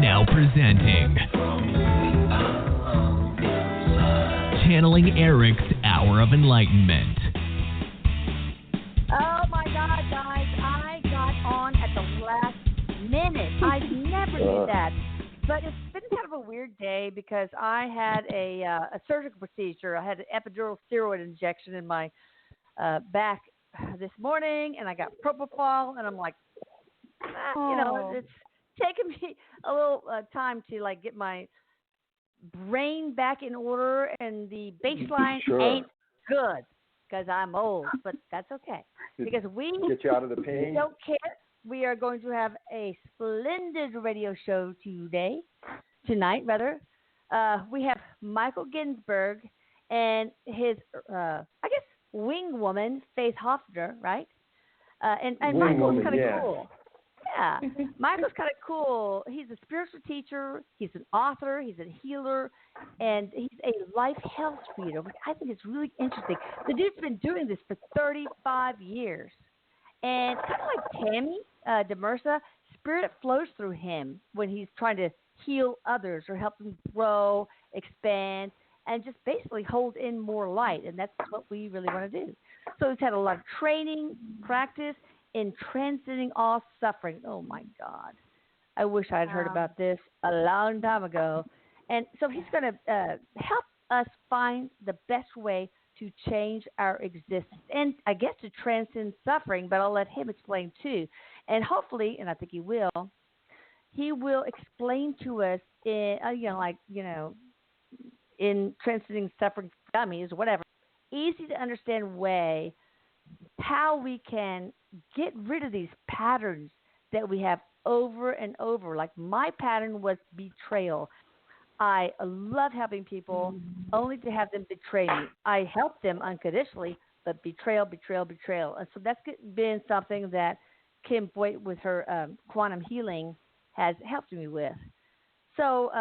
Now presenting Channeling Erik's Hour of Enlightenment. Oh my God, guys, I got on at the last minute. I never do that. But it's been kind of a weird day because I had a surgical procedure. I had an epidural steroid injection in my back this morning, and I got propofol, and I'm like, it's taken me a little time to like get my brain back in order, and the baseline ain't good because I'm old, but that's okay because we get you out of the pain. Don't care. We are going to have a splendid radio show tonight. We have Michael Ginsberg and his, wing woman, Faith Hoffner, right? And Michael's kind of cool. Yeah, Michael's kind of cool. He's a spiritual teacher. He's an author. He's a healer. And he's a life health reader, which I think is really interesting. The dude's been doing this for 35 years. And kind of like Tammy DeMersa, spirit flows through him when he's trying to heal others or help them grow, expand, and just basically hold in more light. And that's what we really want to do. So he's had a lot of training, practice in transcending all suffering. Oh, my God. I wish I had heard about this a long time ago. And so he's going to help us find the best way to change our existence and, I guess, to transcend suffering, but I'll let him explain too. And hopefully, and I think he will explain to us in transcending suffering for dummies or whatever, easy to understand way how we can get rid of these patterns that we have over and over. Like my pattern was betrayal. I love helping people only to have them betray me. I help them unconditionally, but betrayal. And so that's been something that Kim Boyd with her quantum healing has helped me with. So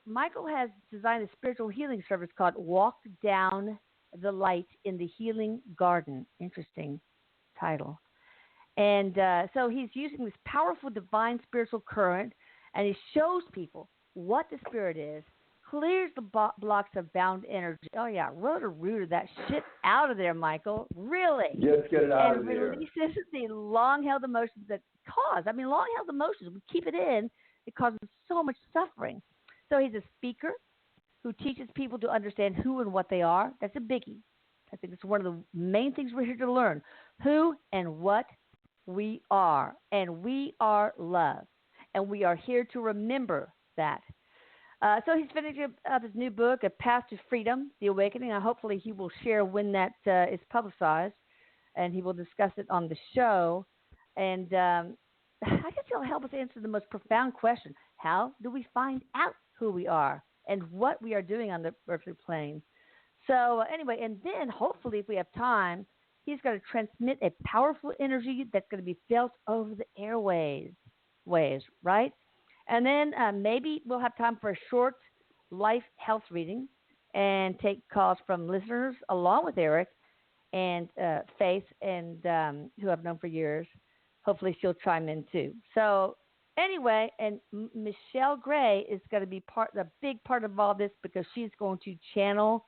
Michael has designed a spiritual healing service called Walk Down the Light in the Healing Garden. Interesting title. And so he's using this powerful divine spiritual current, and he shows people what the spirit is, clears the blocks of bound energy. Oh, yeah, root that shit out of there, Michael. Really. Yes, get it out of there. And releases the long-held emotions that long-held emotions, we keep it in, it causes so much suffering. So he's a speaker who teaches people to understand who and what they are. That's a biggie. I think it's one of the main things we're here to learn, who and what we are. And we are love. And we are here to remember that. So he's finishing up his new book, A Path to Freedom, The Awakening. Hopefully he will share when that is publicized, and he will discuss it on the show. And I guess he'll help us answer the most profound question. How do we find out who we are and what we are doing on the earthly plane? So anyway, and then hopefully if we have time, he's going to transmit a powerful energy that's going to be felt over the airwaves, right? And then maybe we'll have time for a short life health reading and take calls from listeners along with Erik and Faith, and who I've known for years. Hopefully she'll chime in too. So anyway, and Michelle Gray is going to be a big part of all this because she's going to channel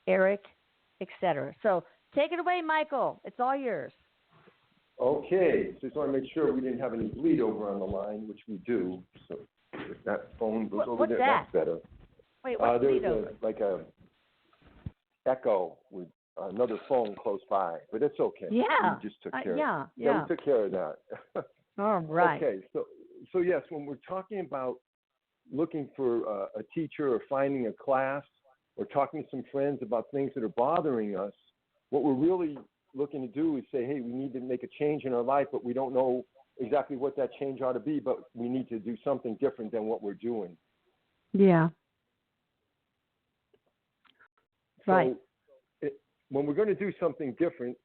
Erik, etc. So take it away, Michael. It's all yours. Okay, so just want to make sure we didn't have any bleed over on the line, which we do. So if that phone goes over there, that's better. Wait, what's bleed over? Like a echo with another phone close by, but it's okay. Yeah. We just took care of it. We took care of that. All right. Okay, so yes, when we're talking about looking for a teacher or finding a class or talking to some friends about things that are bothering us, what we're really looking to do is say, hey, we need to make a change in our life, but we don't know exactly what that change ought to be, but we need to do something different than what we're doing. Yeah. Right. So when we're going to do something different,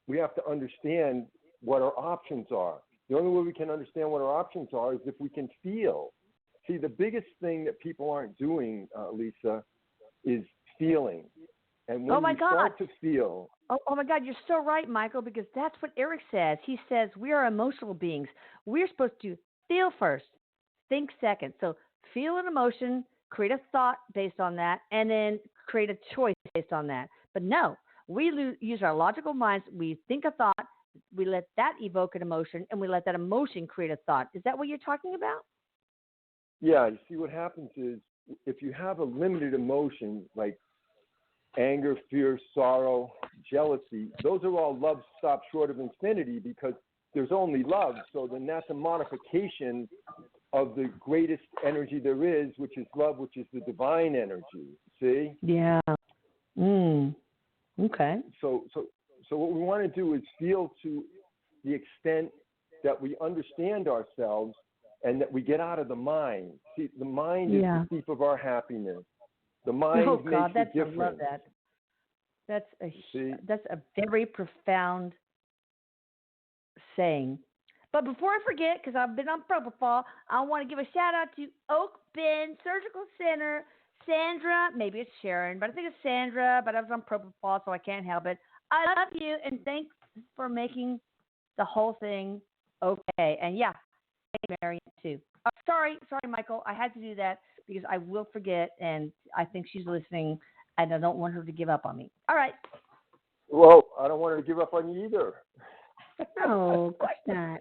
we have to understand what our options are. The only way we can understand what our options are is if we can feel. See, the biggest thing that people aren't doing, Lisa, is feeling. And when you start to feel... Oh, my God, you're so right, Michael, because that's what Erik says. He says we are emotional beings. We're supposed to Feel first, think second. So feel an emotion, create a thought based on that, and then create a choice based on that. But no, we use our logical minds. We think a thought, we let that evoke an emotion, and we let that emotion create a thought. Is that what you're talking about? Yeah, you see what happens is if you have a limited emotion like anger, fear, sorrow, jealousy, those are all love stopped short of infinity because there's only love. So then that's a modification of the greatest energy there is, which is love, which is the divine energy. See? Yeah. Okay. So what we want to do is feel to the extent that we understand ourselves and that we get out of the mind. See, the mind is the thief of our happiness. The mind makes the difference. I love that. That's a very profound saying. But before I forget, because I've been on propofol, I want to give a shout out to Oak Bend Surgical Center, Sandra. Maybe it's Sharon, but I think it's Sandra. But I was on propofol, so I can't help it. I love you, and thanks for making the whole thing okay. And yeah, Marion too. Sorry, Michael. I had to do that because I will forget, and I think she's listening, and I don't want her to give up on me. All right. Well, I don't want her to give up on you either. No, of course not.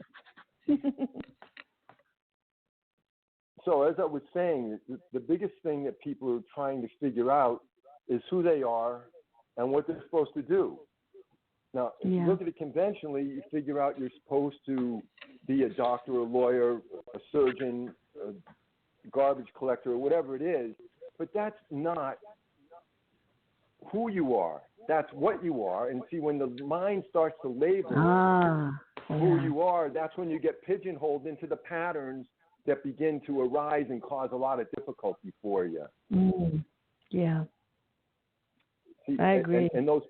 So as I was saying, the biggest thing that people are trying to figure out is who they are and what they're supposed to do. Now, if you look at it conventionally, you figure out you're supposed to be a doctor, a lawyer, a surgeon, a garbage collector, or whatever it is, but that's not who you are. That's what you are. And see, when the mind starts to label who you are, that's when you get pigeonholed into the patterns that begin to arise and cause a lot of difficulty for you. Yeah. See, I agree. And those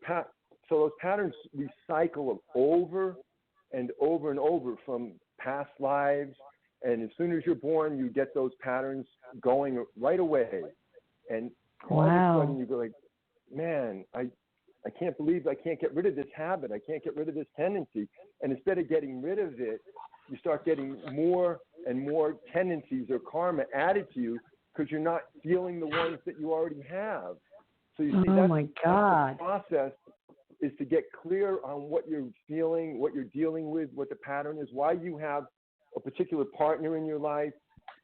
patterns recycle over and over and over from past lives. And as soon as you're born, you get those patterns going right away. And all of a sudden you go like, man, I can't believe I can't get rid of this habit. I can't get rid of this tendency. And instead of getting rid of it, you start getting more and more tendencies or karma added to you because you're not feeling the ones that you already have. So you see, that's the process is to get clear on what you're feeling, what you're dealing with, what the pattern is, why you have a particular partner in your life,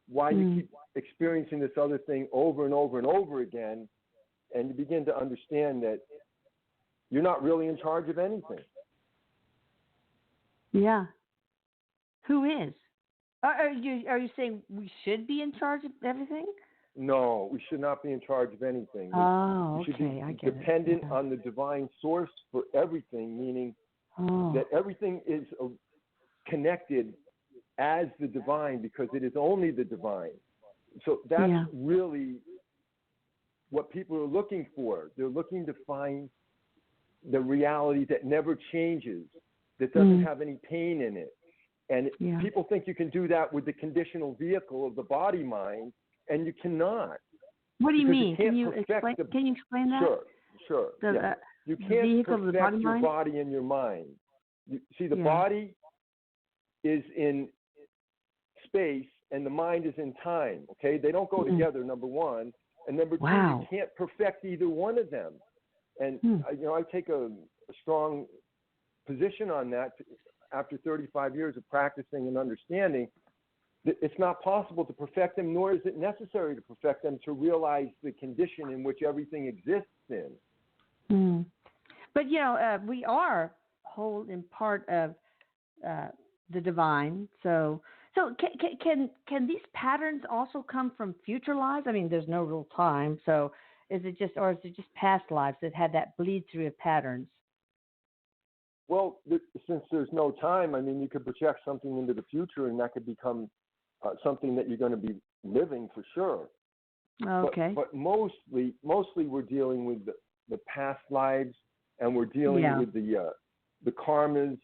why you keep experiencing this other thing over and over and over again, and you begin to understand that you're not really in charge of anything. Yeah. Who is? Are you saying we should be in charge of everything? No, we should not be in charge of anything. We should be I get dependent on the divine source for everything, meaning that everything is connected as the divine because it is only the divine. So that's really what people are looking for. They're looking to find the reality that never changes, that doesn't have any pain in it. And people think you can do that with the conditional vehicle of the body-mind, and you cannot. What do you mean? Can you explain that? Sure. You can't perfect your body and your mind. The body is in space and the mind is in time, okay? They don't go together, number one. And number two, you can't perfect either one of them. And, I take a strong position on that after 35 years of practicing and understanding. It's not possible to perfect them, nor is it necessary to perfect them to realize the condition in which everything exists in. But, we are whole and part of the divine. So can these patterns also come from future lives? I mean, there's no real time. So is it just past lives that had that bleed through of patterns? Well, since there's no time, I mean, you could project something into the future and that could become something that you're going to be living for sure. Okay. But mostly we're dealing with the past lives, and we're dealing with the karmas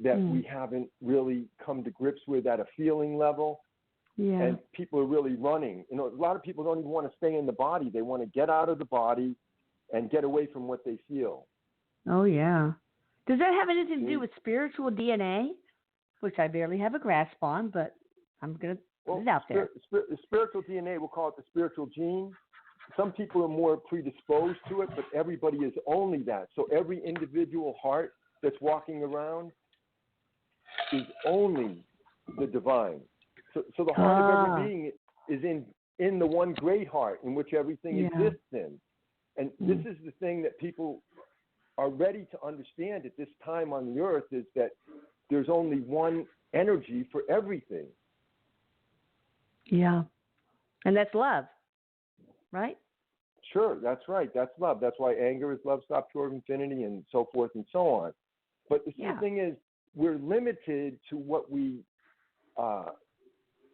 that we haven't really come to grips with at a feeling level. Yeah. And people are really running. A lot of people don't even want to stay in the body. They want to get out of the body and get away from what they feel. Oh, yeah. Does that have anything to do with spiritual DNA, which I barely have a grasp on, but I'm going to put it out there. Spiritual DNA, we'll call it the spiritual gene. Some people are more predisposed to it, but everybody is only that. So every individual heart that's walking around is only the divine. So the heart of every being is in the one great heart in which everything exists in. And this is the thing that people are ready to understand at this time on the earth, is that there's only one energy for everything. Yeah. And that's love, right? Sure, that's right. That's love. That's why anger is love, stop toward infinity, and so forth and so on. But the thing is, we're limited to what we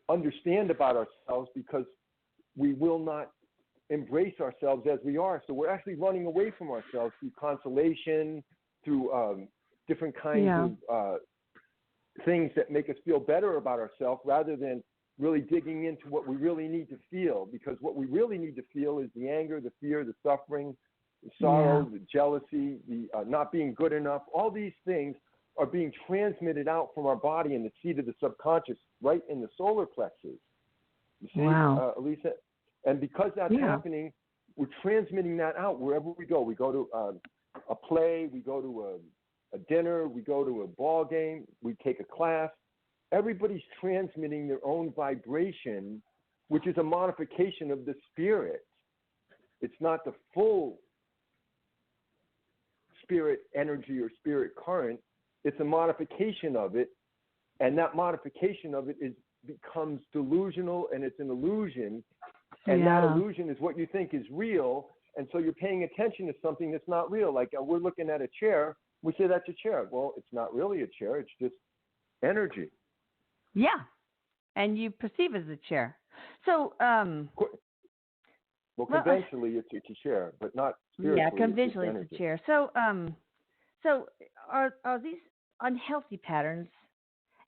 understand about ourselves because we will not embrace ourselves as we are. So we're actually running away from ourselves through consolation, through different kinds of things that make us feel better about ourselves, rather than really digging into what we really need to feel. Because what we really need to feel is the anger, the fear, the suffering, the sorrow, the jealousy, the not being good enough. All these things are being transmitted out from our body in the seat of the subconscious, right in the solar plexus. You see, Elisa? And because that's happening, we're transmitting that out wherever we go. We go to a play, we go to a dinner, we go to a ball game, we take a class. Everybody's transmitting their own vibration, which is a modification of the spirit. It's not the full spirit energy or spirit current. It's a modification of it, and that modification of it becomes delusional, and it's an illusion, and that illusion is what you think is real, and so you're paying attention to something that's not real. Like we're looking at a chair, we say that's a chair. Well, it's not really a chair, it's just energy. Yeah, and you perceive it as a chair. So, conventionally it's a chair, but not spiritually. Yeah, conventionally it's a chair. So, so are these unhealthy patterns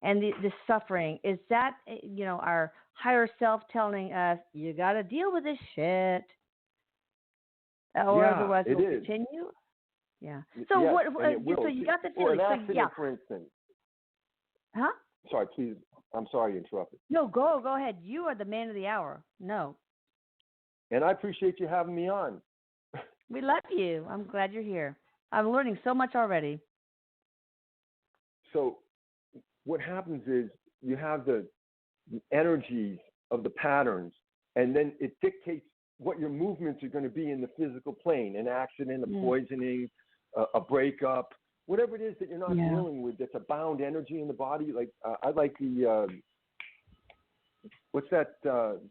and the suffering, is that, our higher self telling us, you got to deal with this shit, or otherwise it will continue? Yeah. So so you got the feeling. An accident, for instance. Huh? Sorry, please. I'm sorry you interrupted. No, go ahead. You are the man of the hour. No. And I appreciate you having me on. We love you. I'm glad you're here. I'm learning so much already. So what happens is you have the energies of the patterns, and then it dictates what your movements are going to be in the physical plane: an accident, a poisoning, a breakup, whatever it is that you're not dealing with that's a bound energy in the body. Like I like the what's that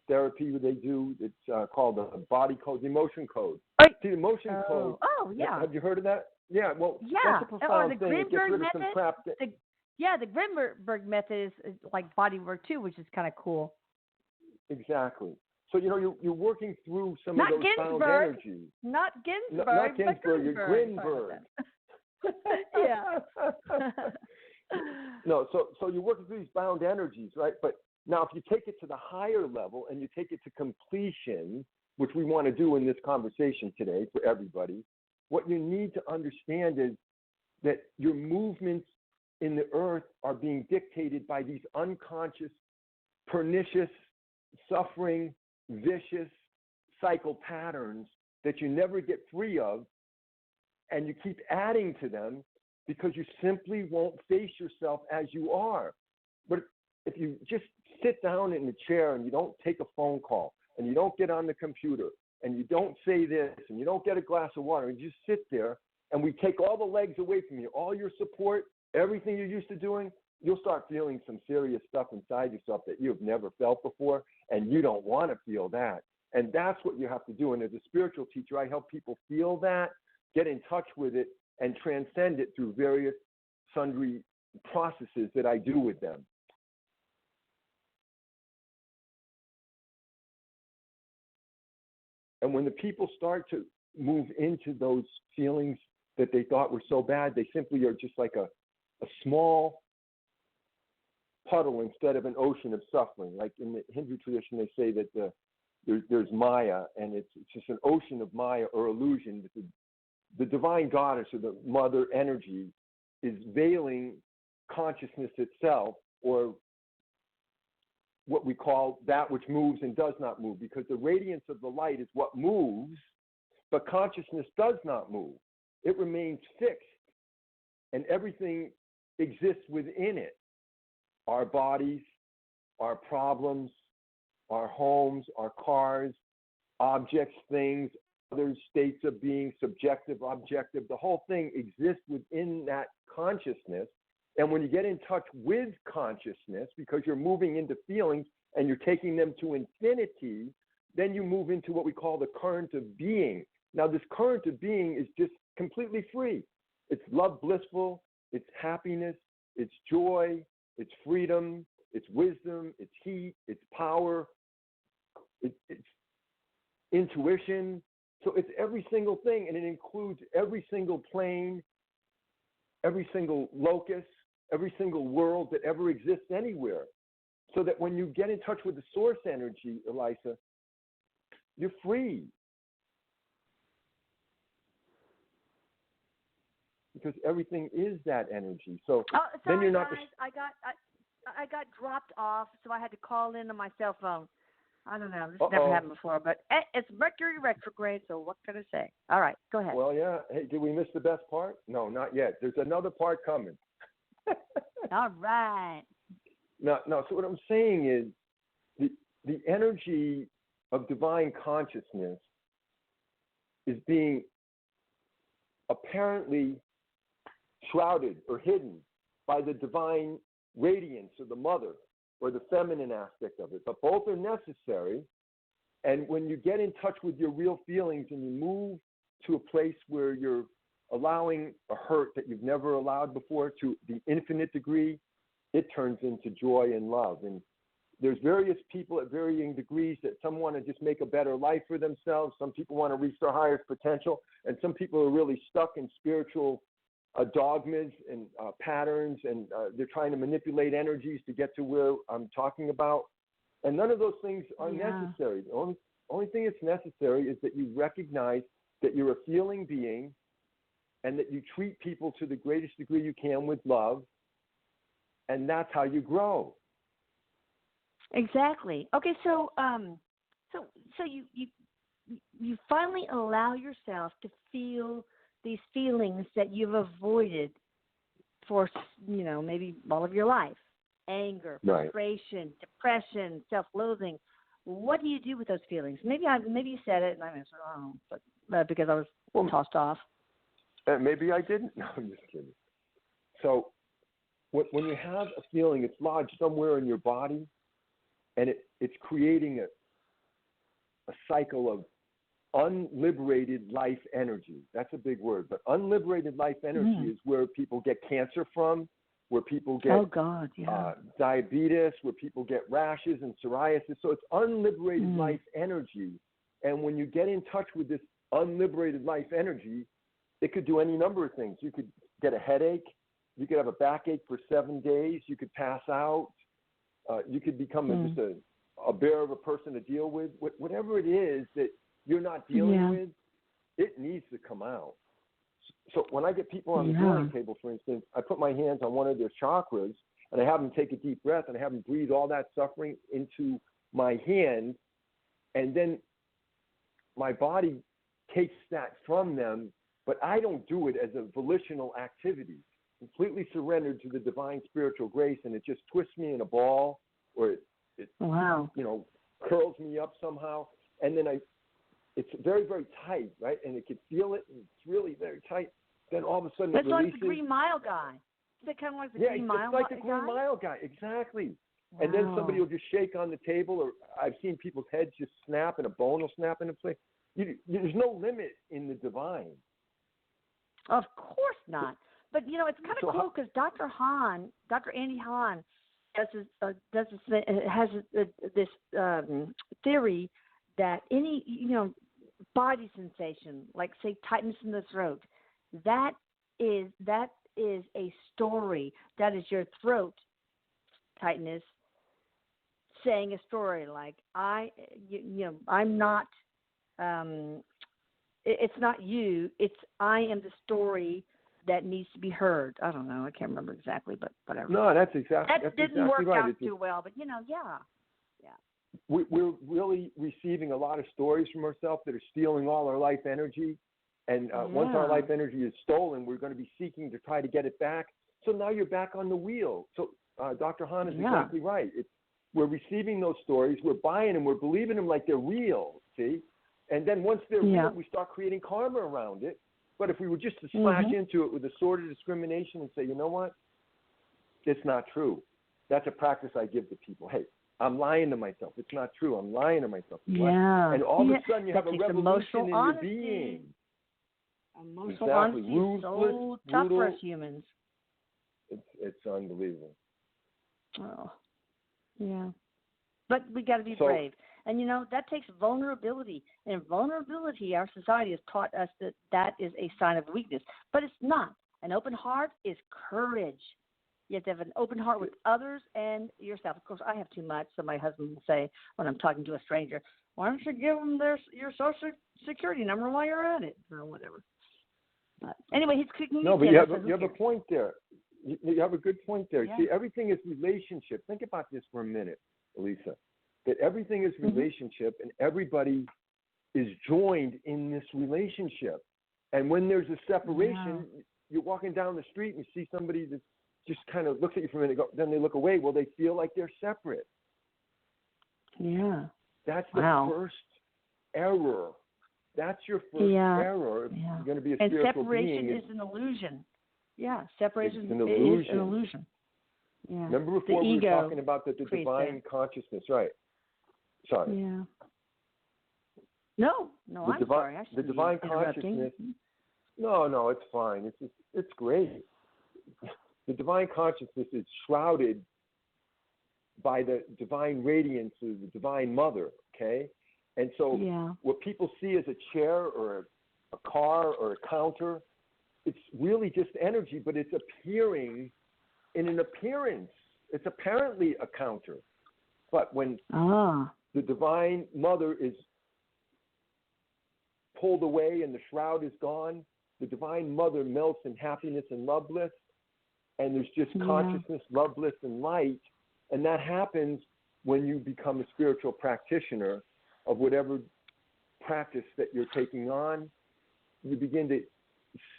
therapy they do? It's called the body code, the emotion code. Right. See, the emotion code. Oh, yeah. Have you heard of that? Yeah. Well, that's a profound thing. It gets rid of some crap. The Ginsberg method is like body work too, which is kind of cool. Exactly. So you're working through some of those bound energies. Not Ginsberg. Not Ginsberg. You're Ginsberg. Yeah. No. So you're working through these bound energies, right? But now, if you take it to the higher level and you take it to completion, which we want to do in this conversation today for everybody, what you need to understand is that your movements in the earth are being dictated by these unconscious, pernicious, suffering, vicious cycle patterns that you never get free of, and you keep adding to them because you simply won't face yourself as you are. But if you just sit down in the chair and you don't take a phone call and you don't get on the computer and you don't say this and you don't get a glass of water and you just sit there, and we take all the legs away from you, all your support, everything you're used to doing, you'll start feeling some serious stuff inside yourself that you've never felt before, and you don't want to feel that. And that's what you have to do. And as a spiritual teacher, I help people feel that, get in touch with it, and transcend it through various sundry processes that I do with them. And when the people start to move into those feelings that they thought were so bad, they simply are just like a small puddle instead of an ocean of suffering. Like in the Hindu tradition, they say that there's Maya, and it's just an ocean of Maya or illusion. That the divine goddess or the mother energy is veiling consciousness itself, or what we call that which moves and does not move, because the radiance of the light is what moves, but consciousness does not move. It remains fixed, and everything exists within it. Our bodies, our problems, our homes, our cars, objects, things, other states of being, subjective, objective, the whole thing exists within that consciousness. And when you get in touch with consciousness, because you're moving into feelings and you're taking them to infinity, then you move into what we call the current of being. Now, this current of being is just completely free. It's love blissful, it's happiness, it's joy, it's freedom, it's wisdom, it's heat, it's power, it's intuition. So it's every single thing, and it includes every single plane, every single locus, every single world that ever exists anywhere. So that when you get in touch with the source energy, Elisa, you're free. Because everything is that energy. So then you're not. Guys, I got dropped off, so I had to call in on my cell phone. I don't know. This never happened before, but it's Mercury retrograde, so what can I say? All right, go ahead. Well, yeah. Hey, did we miss the best part? No, not yet. There's another part coming. All right. No. So what I'm saying is the energy of divine consciousness is being apparently shrouded or hidden by the divine radiance of the mother or the feminine aspect of it. But both are necessary. And when you get in touch with your real feelings and you move to a place where you're allowing a hurt that you've never allowed before to the infinite degree, it turns into joy and love. And there's various people at varying degrees that some want to just make a better life for themselves. Some people want to reach their highest potential. And some people are really stuck in spiritual dogmas and patterns, and they're trying to manipulate energies to get to where I'm talking about. And none of those things are necessary. The only thing that's necessary is that you recognize that you're a feeling being and that you treat people to the greatest degree you can with love, and that's how you grow. Exactly. Okay, so you finally allow yourself to feel these feelings that you've avoided for, maybe all of your life. Anger, frustration, depression, self-loathing. What do you do with those feelings? Maybe you said it and I answered wrong, but because I was tossed off. Maybe I didn't. No, I'm just kidding. So when you have a feeling, it's lodged somewhere in your body, and it's creating a cycle of unliberated life energy. That's a big word, but unliberated life energy is where people get cancer from, where people get diabetes, where people get rashes and psoriasis. So it's unliberated life energy. And when you get in touch with this unliberated life energy, it could do any number of things. You could get a headache. You could have a backache for 7 days. You could pass out. You could become just a bear of a person to deal with. Whatever it is that you're not dealing with, it needs to come out. So when I get people on the healing table, for instance, I put my hands on one of their chakras and I have them take a deep breath and I have them breathe all that suffering into my hand, and then my body takes that from them, but I don't do it as a volitional activity. Completely surrendered to the divine spiritual grace, and it just twists me in a ball, or it curls me up somehow, and then it's very, very tight, right? And it can feel it, and it's really very tight. Then all of a sudden, it's it releases. Like the Green Mile guy. Is it kind of like the Green Mile guy? Yeah, it's like the Green Mile guy, exactly. Wow. And then somebody will just shake on the table, or I've seen people's heads just snap, and a bone will snap into place. There's no limit in the divine. Of course not. But it's kind of cool because Dr. Andy Hahn, has this theory that any body sensation, like say tightness in the throat, that is a story. That is your throat tightness saying a story. Like I'm not. It's not you. It's I am the story that needs to be heard. I don't know. I can't remember exactly, but whatever. No, that's exactly. That didn't work out too well, but yeah. we're really receiving a lot of stories from ourselves that are stealing all our life energy. And once our life energy is stolen, we're going to be seeking to try to get it back. So now you're back on the wheel. So Dr. Hahn is exactly right. We're receiving those stories, we're buying them, we're believing them like they're real, see? And then once they're real, we start creating karma around it. But if we were just to slash into it with a sword of discrimination and say, you know what? It's not true. That's a practice I give to people. Hey, I'm lying to myself. It's not true. I'm lying to myself. And all of a sudden you have a revolution in your being. Emotional honesty is so tough for us humans. It's unbelievable. Oh, yeah. But we got to be brave. And, that takes vulnerability. And vulnerability, our society has taught us that is a sign of weakness. But it's not. An open heart is courage. You have to have an open heart with others and yourself. Of course, I have too much, so my husband will say when I'm talking to a stranger, why don't you give them your social security number while you're at it? Or whatever. But anyway, he's cooking. No, but you have a point there. You have a good point there. See, everything is relationship. Think about this for a minute, Elisa, that everything is relationship and everybody is joined in this relationship. And when there's a separation, you're walking down the street and you see somebody that just kind of looks at you for a minute, then they look away. Well, they feel like they're separate. Yeah. That's the first error. That's your first error if you're going to be a spiritual being. And separation is an illusion. Yeah, separation is an illusion. Yeah. Remember before we were talking about the divine consciousness, right? Sorry. Yeah. No, I'm sorry. The divine consciousness. No, it's fine. It's great. The divine consciousness is shrouded by the divine radiance of the divine mother, okay? And so what people see as a chair or a car or a counter, it's really just energy, but it's appearing in an appearance. It's apparently a counter. But when the divine mother is pulled away and the shroud is gone, the divine mother melts in happiness and love bliss, and there's just consciousness, love bliss, and light. And that happens when you become a spiritual practitioner of whatever practice that you're taking on. You begin to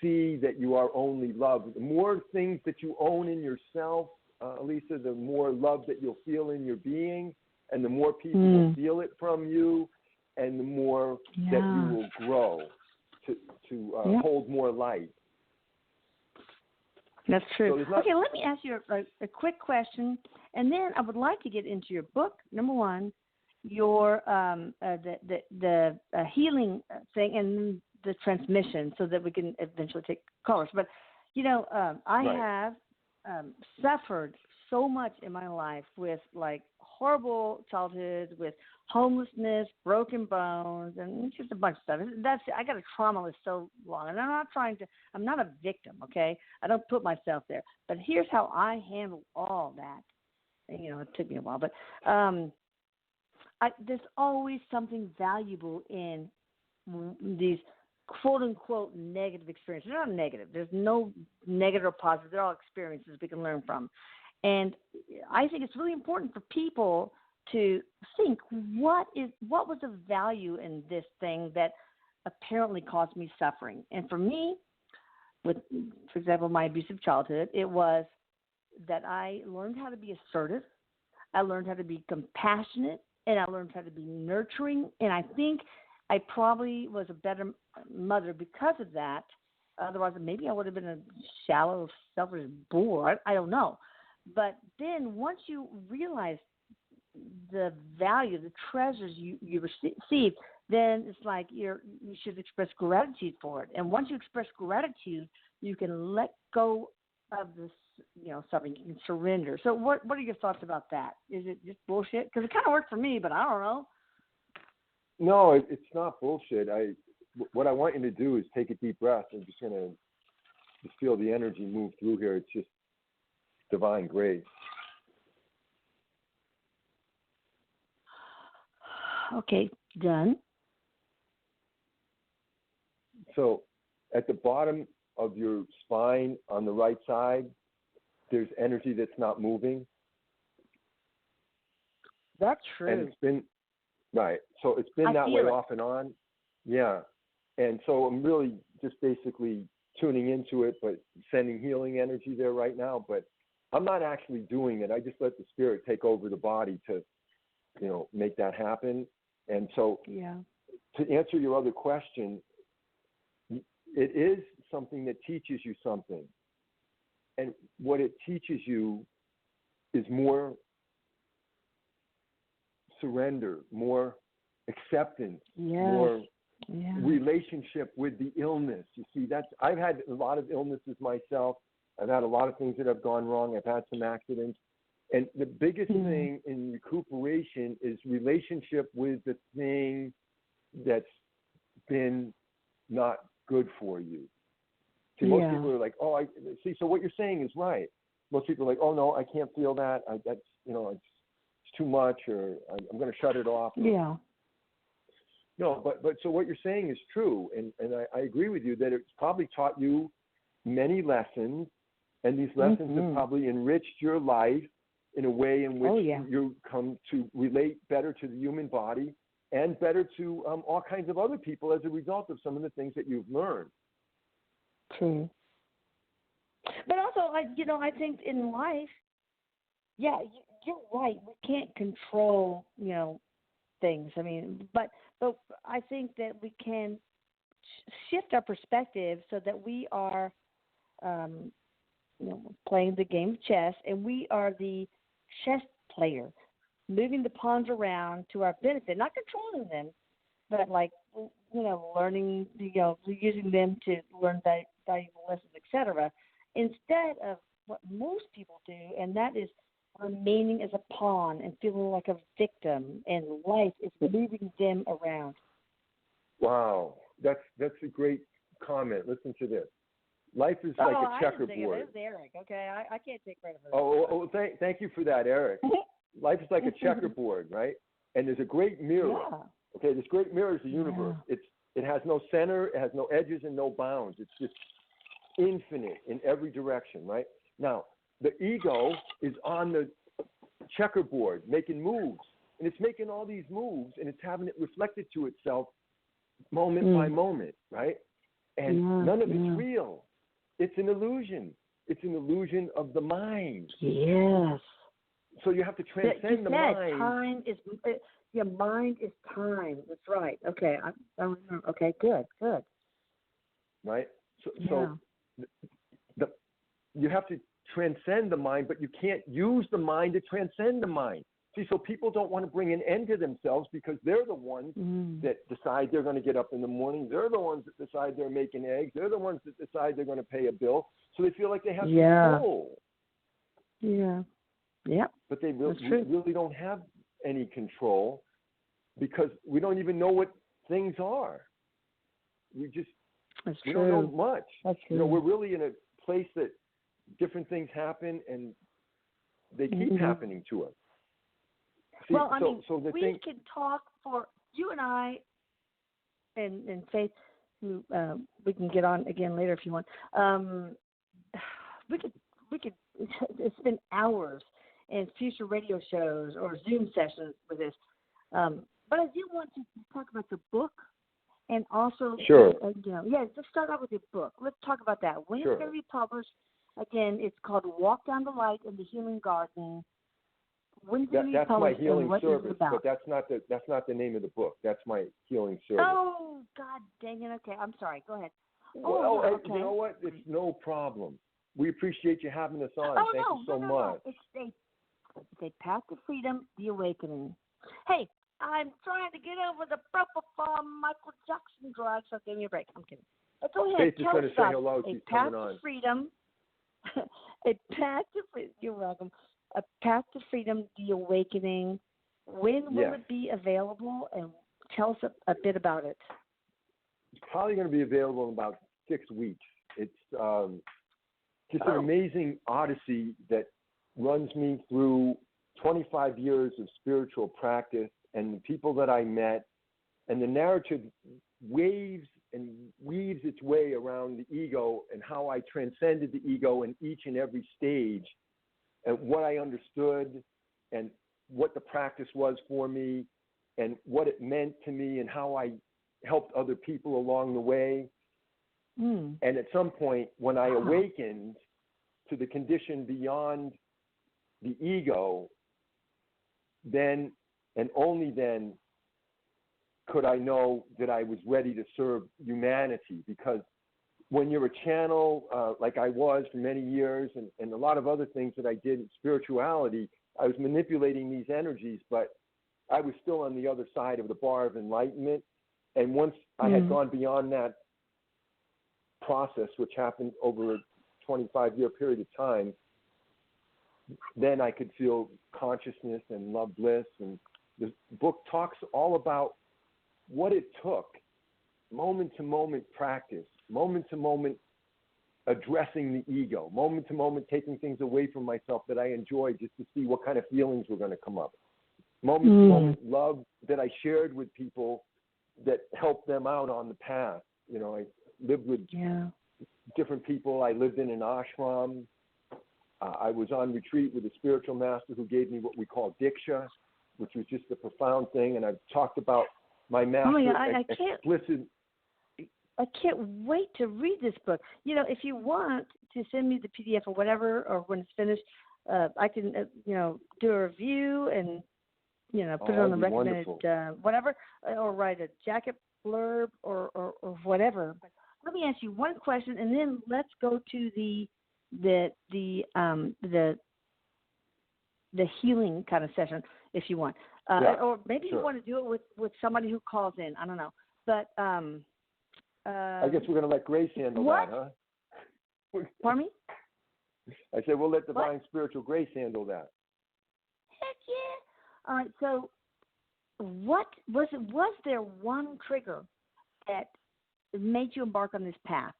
see that you are only love. The more things that you own in yourself, Elisa, the more love that you'll feel in your being, and the more people will feel it from you, and the more that you will grow to hold more light. That's true. Okay, let me ask you a quick question, and then I would like to get into your book. Number one, your the healing thing and the transmission, so that we can eventually take callers. But I have suffered so much in my life with horrible childhood, with homelessness, broken bones, and just a bunch of stuff. I got a trauma with so long, and I'm not a victim, okay? I don't put myself there. But here's how I handle all that. And, it took me a while, but there's always something valuable in these quote-unquote negative experiences. They're not negative. There's no negative or positive. They're all experiences we can learn from. And I think it's really important for people to think, what was the value in this thing that apparently caused me suffering? And for me, with, for example, my abusive childhood, it was that I learned how to be assertive, I learned how to be compassionate, and I learned how to be nurturing. And I think I probably was a better mother because of that. Otherwise, maybe I would have been a shallow, selfish bore. I don't know. But then once you realize the value, the treasures you receive, then it's like you should express gratitude for it. And once you express gratitude, you can let go of this, suffering. You can surrender. So what are your thoughts about that? Is it just bullshit? Because it kind of worked for me, but I don't know. No, it's not bullshit. What I want you to do is take a deep breath. I'm just going to just feel the energy move through here. It's just divine grace. Okay, done. So at the bottom of your spine on the right side, there's energy that's not moving. That's true. And it's been, right. So it's been that way off and on. Yeah. And so I'm really just basically tuning into it, but sending healing energy there right now. But I'm not actually doing it. I just let the spirit take over the body to, make that happen. And so to answer your other question, it is something that teaches you something. And what it teaches you is more surrender, more acceptance, more relationship with the illness. You see, I've had a lot of illnesses myself. I've had a lot of things that have gone wrong. I've had some accidents. And the biggest thing in recuperation is relationship with the thing that's been not good for you. See, most people are like, so what you're saying is right. Most people are like, oh, no, I can't feel that. That's, it's too much, or I'm going to shut it off. Yeah. No, but so what you're saying is true. And I agree with you that it's probably taught you many lessons, and these lessons have probably enriched your life in a way in which you come to relate better to the human body and better to all kinds of other people as a result of some of the things that you've learned. True. But also, I think in life, you're right. We can't control, things. I mean, but I think that we can shift our perspective so that we are, playing the game of chess, and we are the chess player, moving the pawns around to our benefit, not controlling them, but learning, using them to learn valuable lessons, etc., instead of what most people do, and that is remaining as a pawn and feeling like a victim, and life is moving them around. Wow, that's a great comment. Listen to this. Life is like a checkerboard. It was Erik. Okay, I can't take credit for that. Thank you for that, Erik. Life is like a checkerboard, right? And there's a great mirror. Yeah. Okay, this great mirror is the universe. It has no center, it has no edges and no bounds. It's just infinite in every direction, right? Now, the ego is on the checkerboard making moves, and it's making all these moves, and it's having it reflected to itself moment by moment, right? And none of it's real. It's an illusion. It's an illusion of the mind. Yes. So you have to transcend the mind. Time is, mind is time. That's right. Okay, I remember. Okay, good. Right? So you have to transcend the mind, but you can't use the mind to transcend the mind. See, so people don't want to bring an end to themselves because they're the ones that decide they're going to get up in the morning. They're the ones that decide they're making eggs. They're the ones that decide they're going to pay a bill. So they feel like they have control. Yeah. Yeah. But they really don't have any control because we don't even know what things are. We don't know much. That's true. We're really in a place that different things happen and they keep happening to us. See, we can talk for you and I, and Faith, who we can get on again later if you want. We could spend hours in future radio shows or Zoom sessions with this. But I do want to talk about the book, and also, let's start out with your book. Let's talk about that. When it's going to be published? Again, it's called Walk Down the Light in the Human Garden. That's my healing service, but that's not the name of the book. That's my healing service. Oh, God dang it. Okay, I'm sorry. Go ahead. Okay. You know what? It's no problem. We appreciate you having us on. Thank you so much. It's a Path to Freedom, The Awakening. Hey, I'm trying to get over the propofol Michael Jackson drug, so give me a break. I'm kidding. But go ahead. Faith is going to say hello. She's coming on. A Path to Freedom. A Path to Freedom. You're welcome. A Path to Freedom, The Awakening. When will it be available? And tell us a bit about it. It's probably going to be available in about 6 weeks. It's just an amazing odyssey that runs me through 25 years of spiritual practice and the people that I met, and the narrative waves and weaves its way around the ego and how I transcended the ego in each and every stage and what I understood and what the practice was for me and what it meant to me and how I helped other people along the way. And at some point, when I awakened to the condition beyond the ego, then and only then could I know that I was ready to serve humanity. Because when you're a channel, like I was for many years, and a lot of other things that I did in spirituality, I was manipulating these energies, but I was still on the other side of the bar of enlightenment. And once I had gone beyond that process, which happened over a 25-year period of time, then I could feel consciousness and love bliss. And the book talks all about what it took, moment-to-moment practice, moment-to-moment addressing the ego, moment-to-moment taking things away from myself that I enjoyed just to see what kind of feelings were going to come up, moment-to-moment love that I shared with people that helped them out on the path. You know, I lived with different people. I lived in an ashram. I was on retreat with a spiritual master who gave me what we call diksha, which was just a profound thing. And I've talked about my master I can't wait to read this book. You know, if you want to send me the PDF or whatever, or when it's finished, I can, do a review and, put it on the recommended whatever, or write a jacket blurb or whatever. But let me ask you one question, and then let's go to the healing kind of session if you want, or maybe you want to do it with somebody who calls in. I don't know, but I guess we're going to let Grace handle that, huh? Pardon me? I said we'll let Divine Spiritual Grace handle that. Heck yeah! All right. So, what was it? Was there one trigger that made you embark on this path?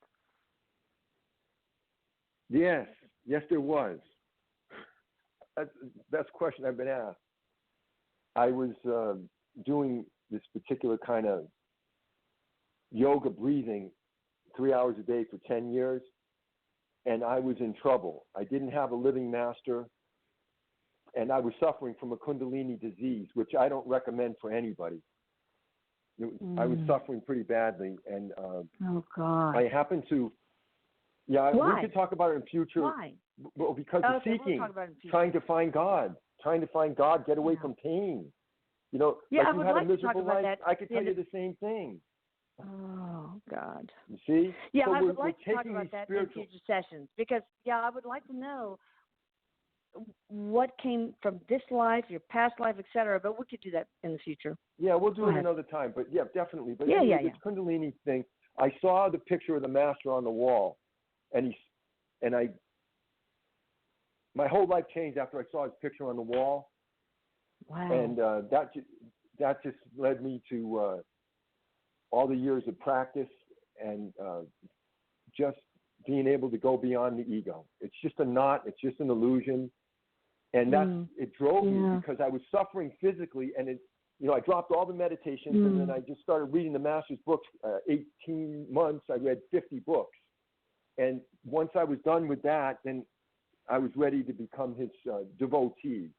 Yes, there was. That's the best question I've been asked. I was doing this particular kind of yoga breathing 3 hours a day for 10 years, and I was in trouble. I didn't have a living master, and I was suffering from a Kundalini disease, which I don't recommend for anybody. I was suffering pretty badly, and oh God! I happened to. Yeah, Why? we could talk about it in future. Why? Well, because of seeking, trying to find God, get away from pain. You know, like you had a miserable life, I could tell you the same thing. Oh, God. You see? Yeah, so I would like to talk taking about that spiritual... in future sessions because, I would like to know what came from this life, your past life, et cetera, but we could do that in the future. Yeah, we'll do it another time, but yeah, definitely. But this Kundalini thing, I saw the picture of the master on the wall, and my whole life changed after I saw his picture on the wall. Wow. And that just led me to all the years of practice and just being able to go beyond the ego. It's just a knot. It's just an illusion. And it drove me because I was suffering physically, and I dropped all the meditations, and then I just started reading the master's books. 18 months, I read 50 books. And once I was done with that, then I was ready to become his devotee.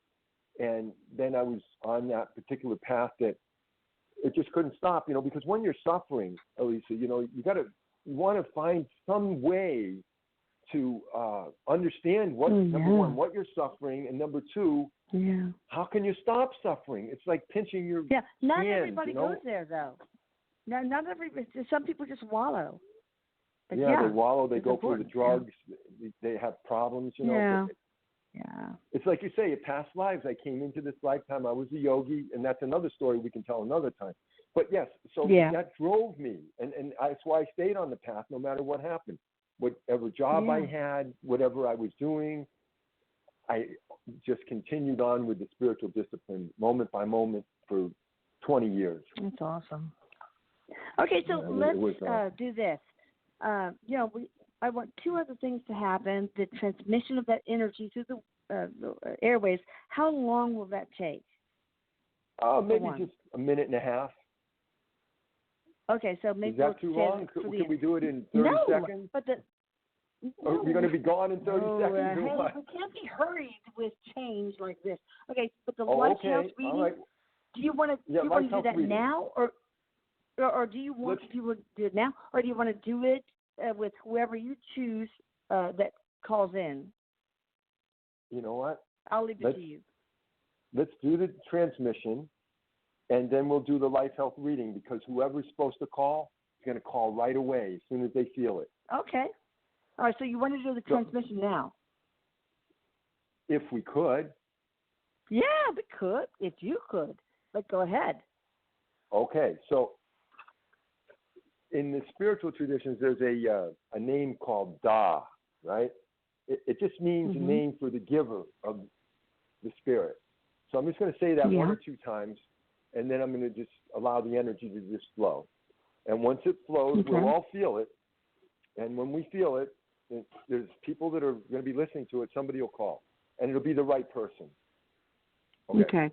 And then I was on that particular path that it just couldn't stop, because when you're suffering, Elisa, you want to find some way to understand what, number one, what you're suffering, and number two, how can you stop suffering? It's like pinching your not hand, everybody goes there, though. No, not everybody. Some people just wallow. But they wallow. They go for the drugs. They have problems, Yeah. It's like you say, past lives. I came into this lifetime. I was a yogi, and that's another story we can tell another time. But yes, so that drove me, and that's why I stayed on the path no matter what happened. Whatever job I had, whatever I was doing, I just continued on with the spiritual discipline moment by moment for 20 years. That's awesome. Okay, so let's do this. I want two other things to happen. The transmission of that energy through the airways. How long will that take? Maybe just a minute and a half. Okay, so maybe is that too long? Can we do it in 30 seconds? But Are we going to be gone in 30 seconds? Hey, Or what? we can't be hurried with change like this. Okay, but the Oh, Lighthouse okay. reading, All right. do you want to do that reading. now, or do you want to do it now, or do you want to do it with whoever you choose that calls in? You know what? I'll leave it to you. Let's do the transmission, and then we'll do the life health reading, because whoever's supposed to call is going to call right away as soon as they feel it. Okay. All right, so you want to do the transmission now? If we could. Yeah, we could, if you could. But go ahead. Okay, so in the spiritual traditions, there's a name called Da, right? It just means a name for the giver of the spirit. So I'm just going to say that one or two times, and then I'm going to just allow the energy to just flow. And once it flows, we'll all feel it. And when we feel it, there's people that are going to be listening to it. Somebody will call, and it'll be the right person. Okay.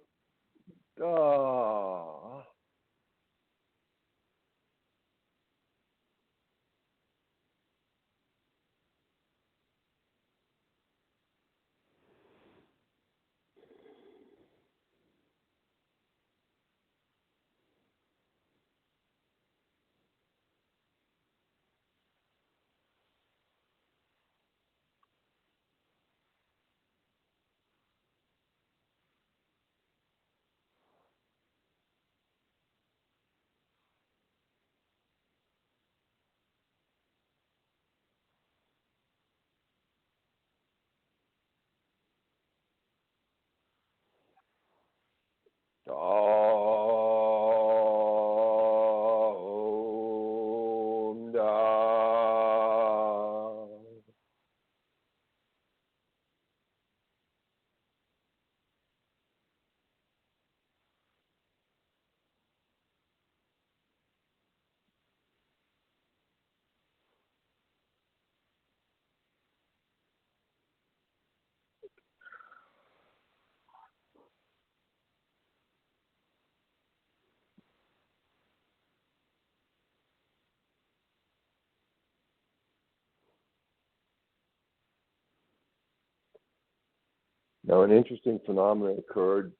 Now, an interesting phenomenon occurred.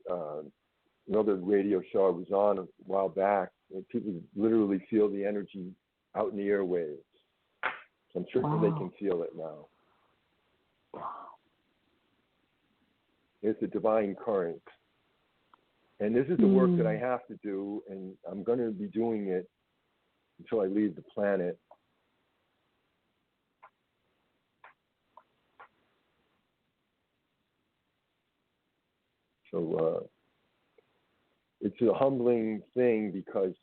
Another radio show I was on a while back, and people literally feel the energy out in the airwaves. So I'm sure they can feel it now. It's a divine current. And this is the work that I have to do, and I'm going to be doing it until I leave the planet. So it's a humbling thing, because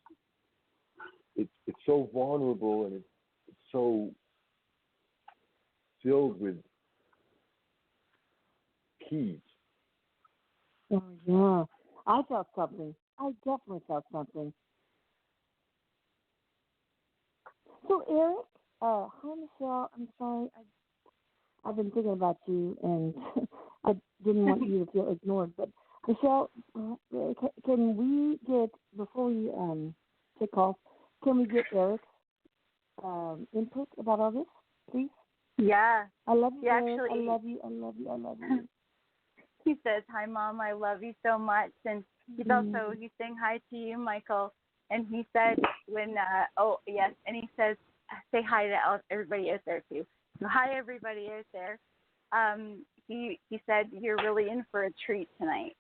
it's so vulnerable, and it's so filled with peace. Oh, yeah. I felt something. I definitely felt something. So, Erik, hi, Michelle. I'm sorry. I've been thinking about you, and I didn't want you to feel ignored. But, Michelle, can we get, before we take calls, can we get Erik's input about all this, please? Yeah. I love you, Erik. Actually, I love you. I love you. I love you. He says, "Hi, Mom. I love you so much." And he's saying hi to you, Michael. And he said, and he says, say hi to everybody out there too. So hi, everybody out there. He said, you're really in for a treat tonight.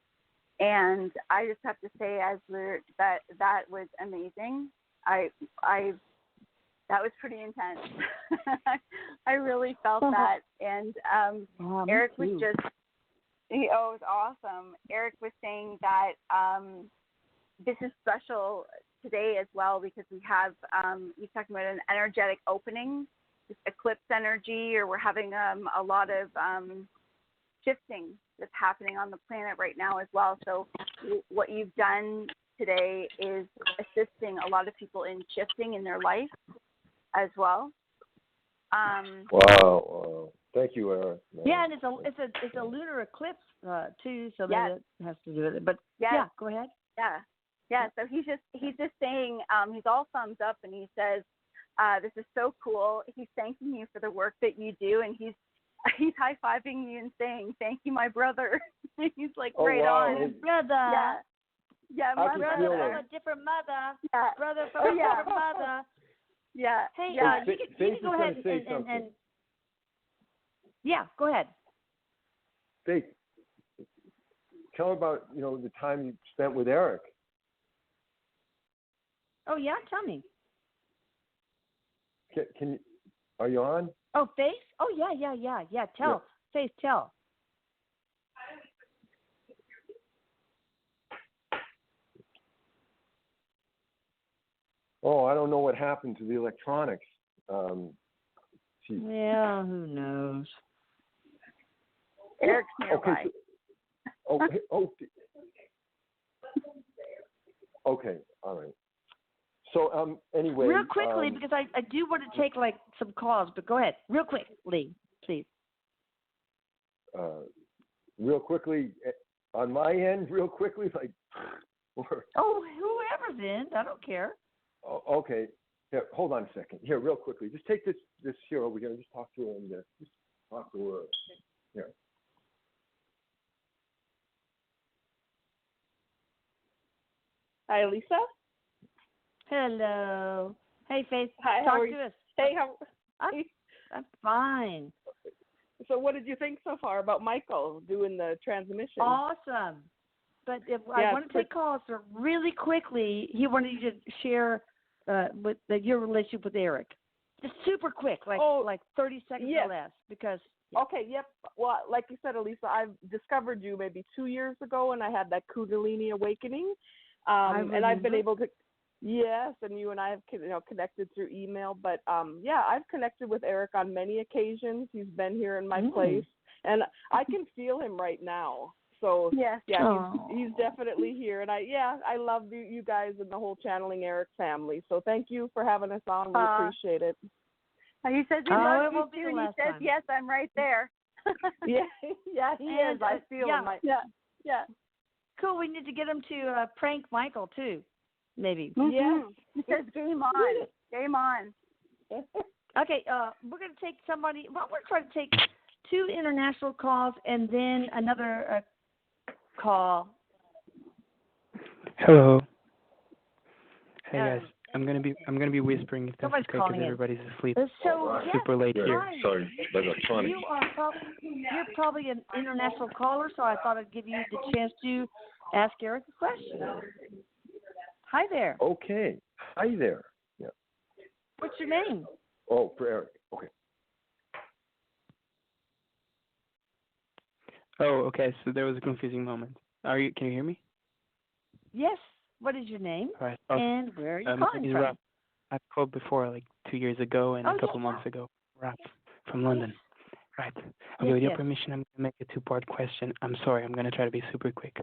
And I just have to say, that was amazing. That was pretty intense. I really felt that. And Erik was it was awesome. Erik was saying that this is special today as well, because we have, he's talking about an energetic opening, this eclipse energy, or we're having a lot of shifting that's happening on the planet right now as well. So what you've done today is assisting a lot of people in shifting in their life as well. Wow. Thank you, Erik. Yeah, and it's a lunar eclipse too, so that has to do with it. But yeah, go ahead. Yeah. So he's just saying, he's all thumbs up, and he says, This is so cool. He's thanking you for the work that you do, and he's high-fiving you and saying, "Thank you, my brother." He's like, right wow. on. Brother. Yeah, my brother brother. from a different mother. Yeah. Brother from a different mother. Yeah. Hey, yeah. you can go ahead and yeah, go ahead. Faith, tell about, the time you spent with Erik. Oh, yeah, tell me. Can you, are you on? Oh, Faith? Oh, yeah. Tell. Yeah. Faith, tell. Oh, I don't know what happened to the electronics. Yeah, who knows? Erik's nearby. Okay, all right. So, anyway. Real quickly, because I do want to take, some calls, but go ahead. Real quickly, please. Real quickly, on my end, real quickly, Whoever's in, I don't care. Okay. Here, hold on a second. Here, real quickly. Just take this here over here and just talk to her and just talk to her. Here. Hi, Lisa. Hello. Hey, Faith. Hi, talk how are to you? us. Hey, I'm fine. So what did you think so far about Michael doing the transmission? Awesome. But I want to take calls really quickly. He wanted you to share your relationship with Erik. Just super quick, like 30 seconds or less. Because Okay, yep. Well, like you said, Elisa, I've discovered you maybe 2 years ago, and I had that Kundalini awakening. And I've been able to, yes, and you and I have connected through email. But I've connected with Erik on many occasions. He's been here in my place, and I can feel him right now. So he's definitely here, and I love you guys and the whole Channeling Erik family. So thank you for having us on. We appreciate it. He says he loves you too, and he says, time. "Yes, I'm right there." he is. I feel him. Yeah. Cool. We need to get him to prank Michael too, maybe. Mm-hmm. Yes. He says, "Game on, game on." Okay. We're going to take somebody. Well, we're trying to take 2 international calls and then another call. Hello. Hey guys, I'm gonna be whispering if that's okay because everybody's asleep. So super late here. Sorry, electronics. You're probably an international caller, so I thought I'd give you the chance to ask Erik a question. Hi there. Okay. Hi there. Yeah. What's your name? Oh, for Erik. Okay. Oh, okay. So there was a confusing moment. Can you hear me? Yes. What is your name? All right. And where are you my calling name is from? Raf. I've called before, like 2 years ago and a couple months ago. Raf from London. Right. Okay, with your permission, I'm going to make a 2-part question. I'm sorry, I'm going to try to be super quick.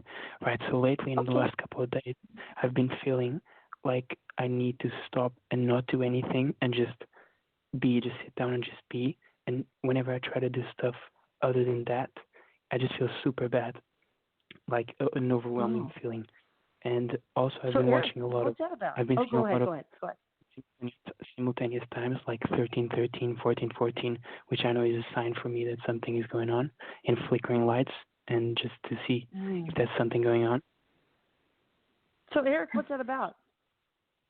Right, so lately in the last couple of days, I've been feeling like I need to stop and not do anything and just sit down and just be. And whenever I try to do stuff other than that, I just feel super bad, like an overwhelming feeling. And also, I've been watching a lot what's that about? I've been seeing a lot go ahead. simultaneous times, like 13:13, 14:14, which I know is a sign for me that something is going on, and flickering lights, and just to see if there's something going on. So, Erik, what's that about?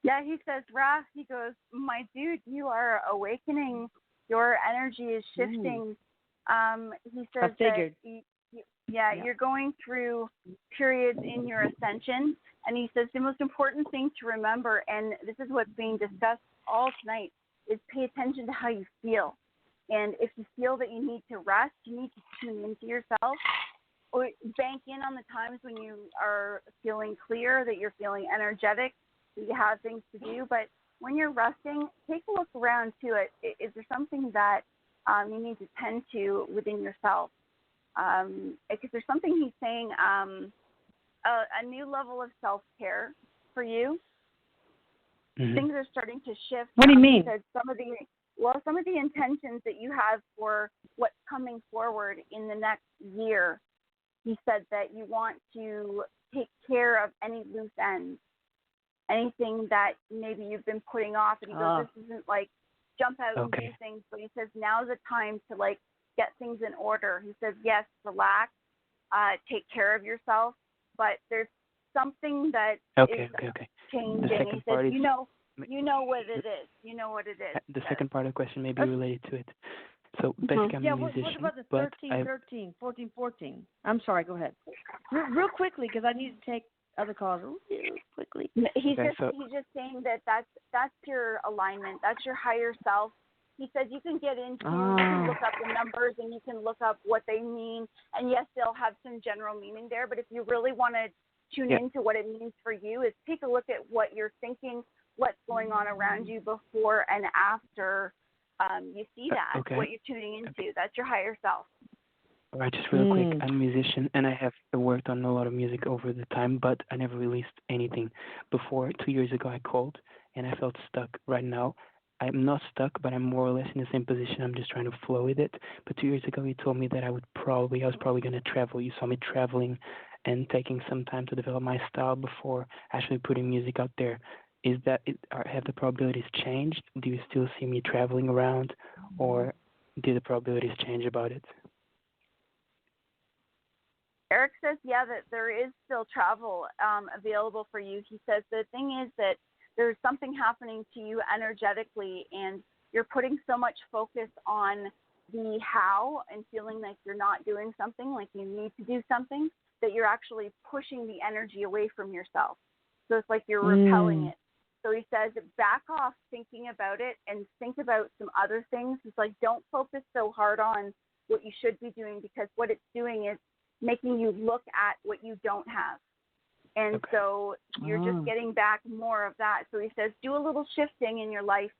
Yeah, he says, Raf, he goes, my dude, you are awakening. Your energy is shifting. He says that you're going through periods in your ascension. And he says the most important thing to remember, and this is what's being discussed all tonight, is pay attention to how you feel. And if you feel that you need to rest, you need to tune into yourself, or bank in on the times when you are feeling clear, that you're feeling energetic, that you have things to do. But when you're resting, take a look around too. Is there something that you need to tend to within yourself? Because there's something he's saying, a new level of self-care for you. Mm-hmm. Things are starting to shift. What do you mean? Some of the intentions that you have for what's coming forward in the next year, he said that you want to take care of any loose ends anything that maybe you've been putting off. And he goes, this isn't like jump out and do things, but he says now's the time to like get things in order. He says, yes, relax, take care of yourself, but there's something that is changing. He says, you know what it is. You know what it is. The second part of the question may be related to it. So basically, I'm a musician. What about the 13, 14, 14? I'm sorry, go ahead. Real quickly, because I need to take other calls real quickly. He's just saying that that's your alignment. That's your higher self. He says you can get into, you can look up the numbers and you can look up what they mean. And yes, they'll have some general meaning there. But if you really want to tune into what it means for you, is take a look at what you're thinking, what's going on around you before and after you see that, what you're tuning into. That's your higher self. All right, just real quick. I'm a musician, and I have worked on a lot of music over the time, but I never released anything. Before, 2 years ago, I called, and I felt stuck. Right now, I'm not stuck, but I'm more or less in the same position. I'm just trying to flow with it. But 2 years ago, he told me that I was probably going to travel. You saw me traveling and taking some time to develop my style before actually putting music out there. Have the probabilities changed? Do you still see me traveling around, or did the probabilities change about it? Erik says, that there is still travel available for you. He says the thing is that there's something happening to you energetically, and you're putting so much focus on the how and feeling like you're not doing something, like you need to do something, that you're actually pushing the energy away from yourself. So it's like you're repelling it. So he says, back off thinking about it and think about some other things. It's like, don't focus so hard on what you should be doing, because what it's doing is making you look at what you don't have. And so you're just getting back more of that. So he says, do a little shifting in your life.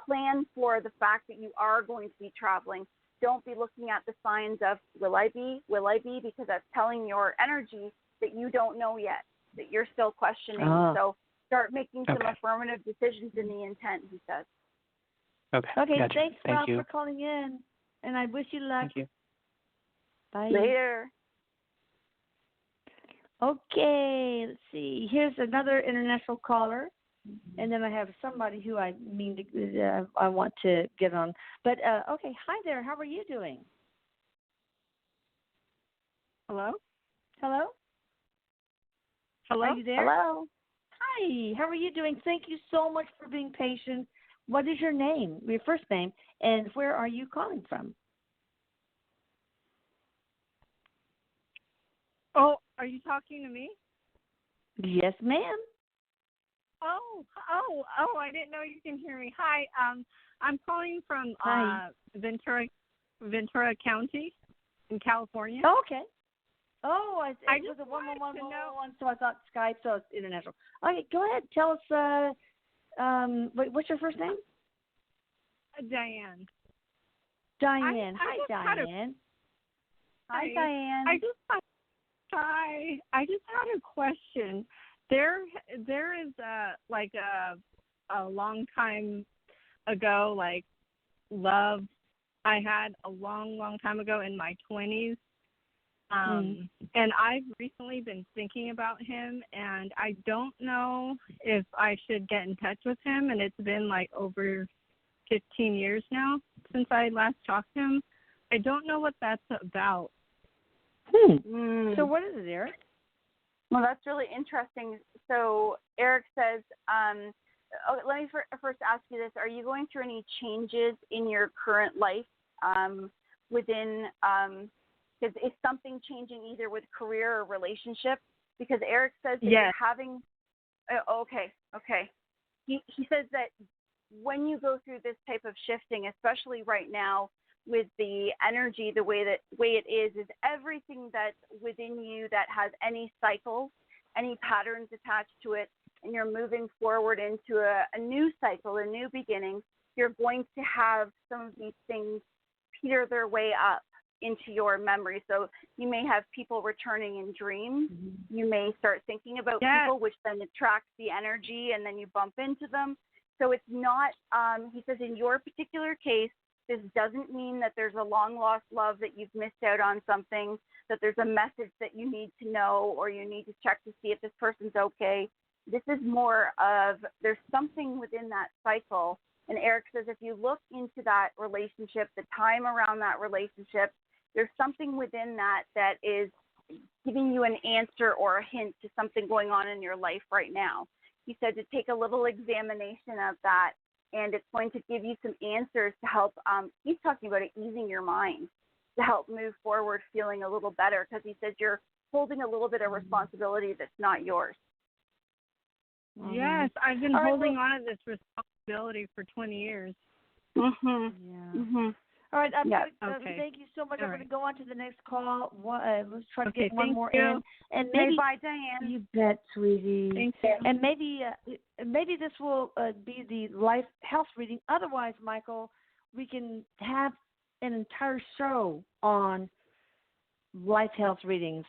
Plan for the fact that you are going to be traveling. Don't be looking at the signs of, will I be? Because that's telling your energy that you don't know yet, that you're still questioning. So start making some affirmative decisions in the intent, he says. Okay, gotcha. Thanks, Thank Ralph, you for calling in. And I wish you luck. Thank you. Bye. Later. Okay, let's see. Here's another international caller, and then I have somebody who I want to get on. But okay, hi there. How are you doing? Hello. Hello. Hello. Are you there? Hello. Hi. How are you doing? Thank you so much for being patient. What is your name? Your first name, and where are you calling from? Oh, are you talking to me? Yes, ma'am. Oh, I didn't know you can hear me. Hi, I'm calling from Ventura County in California. Oh, okay. Oh, it was a 111-111, so I thought Skype, so it's international. Okay, go ahead. Tell us, what's your first name? Diane. Diane. Hi, Diane. Hi, Diane. I just had a question. There is a long time ago, like, love I had a long time ago in my 20s. And I've recently been thinking about him, and I don't know if I should get in touch with him, and it's been like over 15 years now since I last talked to him. I don't know what that's about. So what is it, Erik? Well, that's really interesting. So Erik says, let me first ask you this. Are you going through any changes in your current life within is something changing either with career or relationship? Because Erik says that you're having okay. He says that when you go through this type of shifting, especially right now with the energy, the way it is everything that's within you that has any cycles, any patterns attached to it, and you're moving forward into a new cycle, a new beginning, you're going to have some of these things peter their way up into your memory. So you may have people returning in dreams. Mm-hmm. You may start thinking about people, which then attracts the energy, and then you bump into them. So it's not, he says, in your particular case, this doesn't mean that there's a long-lost love, that you've missed out on something, that there's a message that you need to know or you need to check to see if this person's okay. this is more of there's something within that cycle. And Erik says if you look into that relationship, the time around that relationship, there's something within that that is giving you an answer or a hint to something going on in your life right now. He said to take a little examination of that, and it's going to give you some answers to help. He's talking about easing your mind to help move forward feeling a little better, because he says you're holding a little bit of responsibility that's not yours. Yes, I've been holding on to this responsibility for 20 years. All right, Okay. Thank you so much. All I'm right. going to go on to the next call. Let's try to Okay, get one thank more you. in. And maybe, Bye, Diane. You bet, sweetie. Thank you. And maybe this will be the life health reading. Otherwise, Michael, we can have an entire show on life health readings,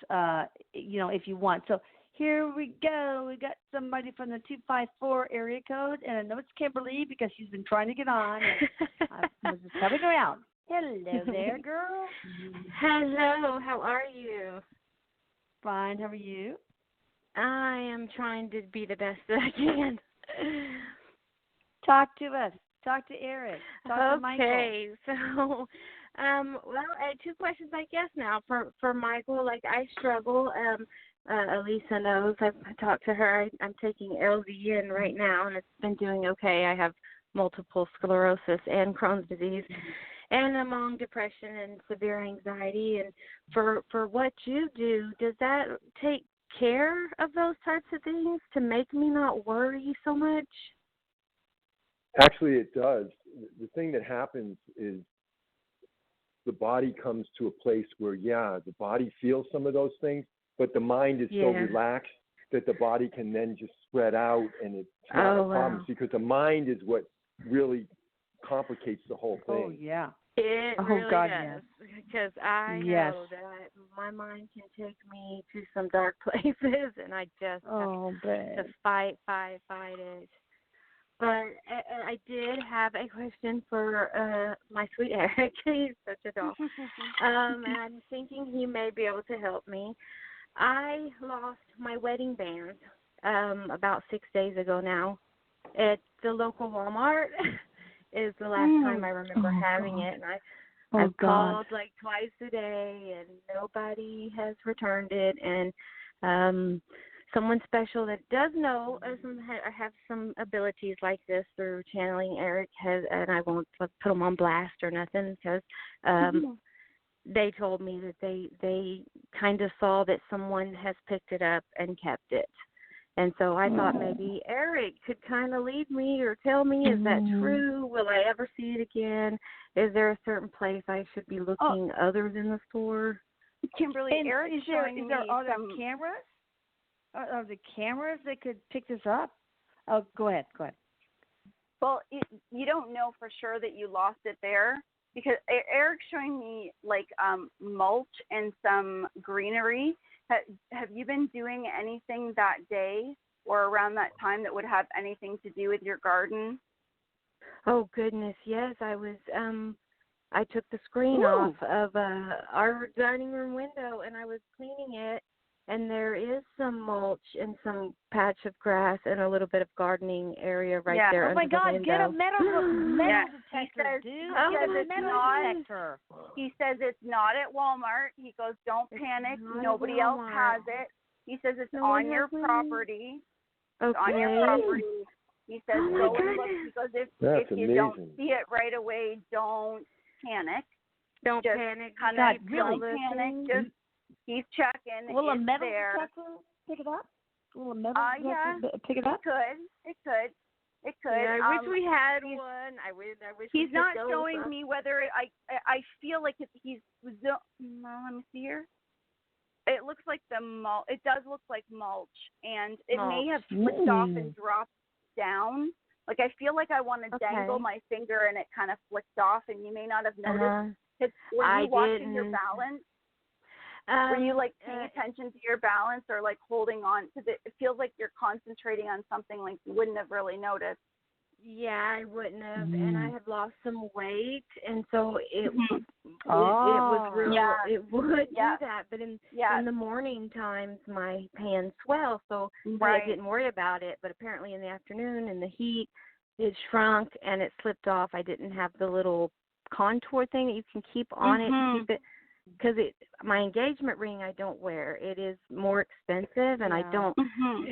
if you want. So here we go. We got somebody from the 254 area code, and I know it's Kimberly because she's been trying to get on. And I was just coming around. Hello there, girl. Hello, how are you? Fine, how are you? I am trying to be the best that I can. Talk to us. Talk to Erik. Talk to Michael. Okay, so, I had two questions, I guess, now. For Michael, like, I struggle. Elisa knows. I've talked to her. I'm taking LZN right now, and it's been doing okay. I have multiple sclerosis and Crohn's disease, and among depression and severe anxiety. And for what you do, does that take care of those types of things to make me not worry so much? Actually, it does. The thing that happens is the body comes to a place where, the body feels some of those things, but the mind is so relaxed that the body can then just spread out, and it's not a problem because the mind is what really complicates the whole thing. Oh, yeah. It really God, does, because I Yes. know that my mind can take me to some dark places, and I just have to fight it. But I did have a question for my sweet Erik. He's such a doll. And I'm thinking he may be able to help me. I lost my wedding band about 6 days ago now at the local Walmart. Is the last time I remember having it, and I've called like twice a day, and nobody has returned it. And someone special that does know have some abilities like this through channeling, Erik has, and I won't put them on blast or nothing, because they told me that they kind of saw that someone has picked it up and kept it. And so I thought maybe Erik could kind of lead me or tell me, is that true? Will I ever see it again? Is there a certain place I should be looking other than the store? Kimberly, Erik is showing me are there cameras? Are the cameras that could pick this up? Oh, go ahead. Well, you don't know for sure that you lost it there, because Erik's showing me like mulch and some greenery. Have you been doing anything that day or around that time that would have anything to do with your garden? Oh goodness, yes. I was. I took the screen off of our dining room window, and I was cleaning it. And there is some mulch and some patch of grass and a little bit of gardening area right there. Oh my God! The Get a metal detector, dude. Get a metal detector. He says it's not at Walmart. He goes, don't panic. Nobody else has it. He says it's on your property. It's on your property. He says go and look. He goes, if you don't see it right away, don't panic. Don't panic. Don't panic. Just keep checking. Will a metal detector pick it up? Will a metal detector pick it up? It could. Yeah, I wish we had one. I wish he's not showing me whether I feel like he's. Let me see here. It looks like it does look like mulch, and it may have flicked off and dropped down. Like I feel like I want to dangle my finger, and it kind of flicked off, and you may not have noticed. Were you watching your balance? Were you like paying attention to your balance, or like holding on? Because it feels like you're concentrating on something like you wouldn't have really noticed. Yeah, I wouldn't have, and I had lost some weight, and so it was real. Yeah. It would do that, but in the morning times my hands swell, so I didn't worry about it. But apparently in the afternoon, in the heat, it shrunk and it slipped off. I didn't have the little contour thing that you can keep on it to keep it. Because my engagement ring I don't wear. It is more expensive, and I don't.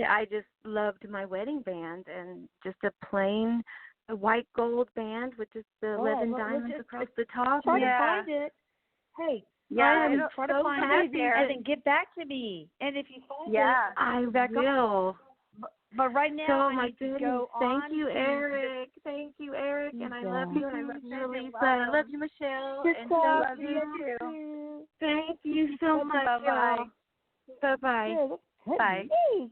I just loved my wedding band, and just a plain white gold band with just the 11 diamonds across the top. Try to find it. Hey, try to find it and then get back to me. And if you find it, I will. But right now, my goodness, thank you, Erik. Thank you, Erik, and I love you, and I love you, Lisa. I love you, Michelle, and so love you too. Thank you so much, y'all. Bye-bye. Bye.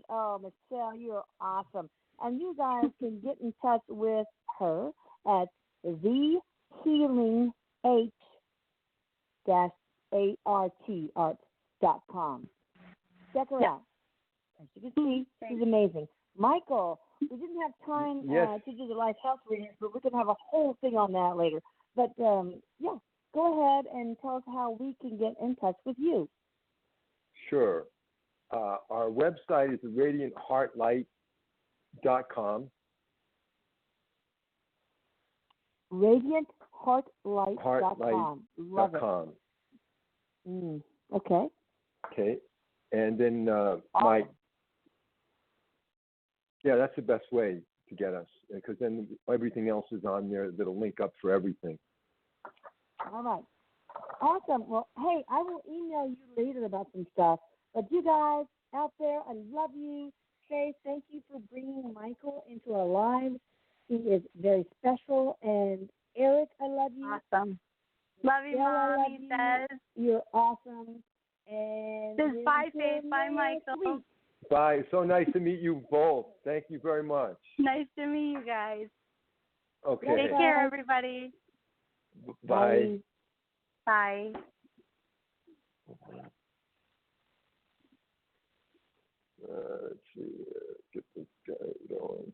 Oh, Michelle, you're awesome. And you guys can get in touch with her at thehealing-arts.com. Check her out. As you can see, she's amazing. Michael, we didn't have time to do the life health readings, but we're going to have a whole thing on that later. But, go ahead and tell us how we can get in touch with you. Sure. Our website is radiantheartlight.com. Radiantheartlight.com. Love it. Okay. Okay. And then that's the best way to get us, because then everything else is on there that'll link up for everything. All right. Awesome. Well, hey, I will email you later about some stuff. But you guys out there, I love you. Say thank you for bringing Michael into our lives. He is very special. And Erik, I love you. Awesome. Love you, Mom. He says. You're awesome. And this bye, Faith. Bye, Michael. Week. Bye. So nice to meet you both. Thank you very much. Nice to meet you guys. Okay. Take care, everybody. Bye. Bye. Let's see. Get this guy going.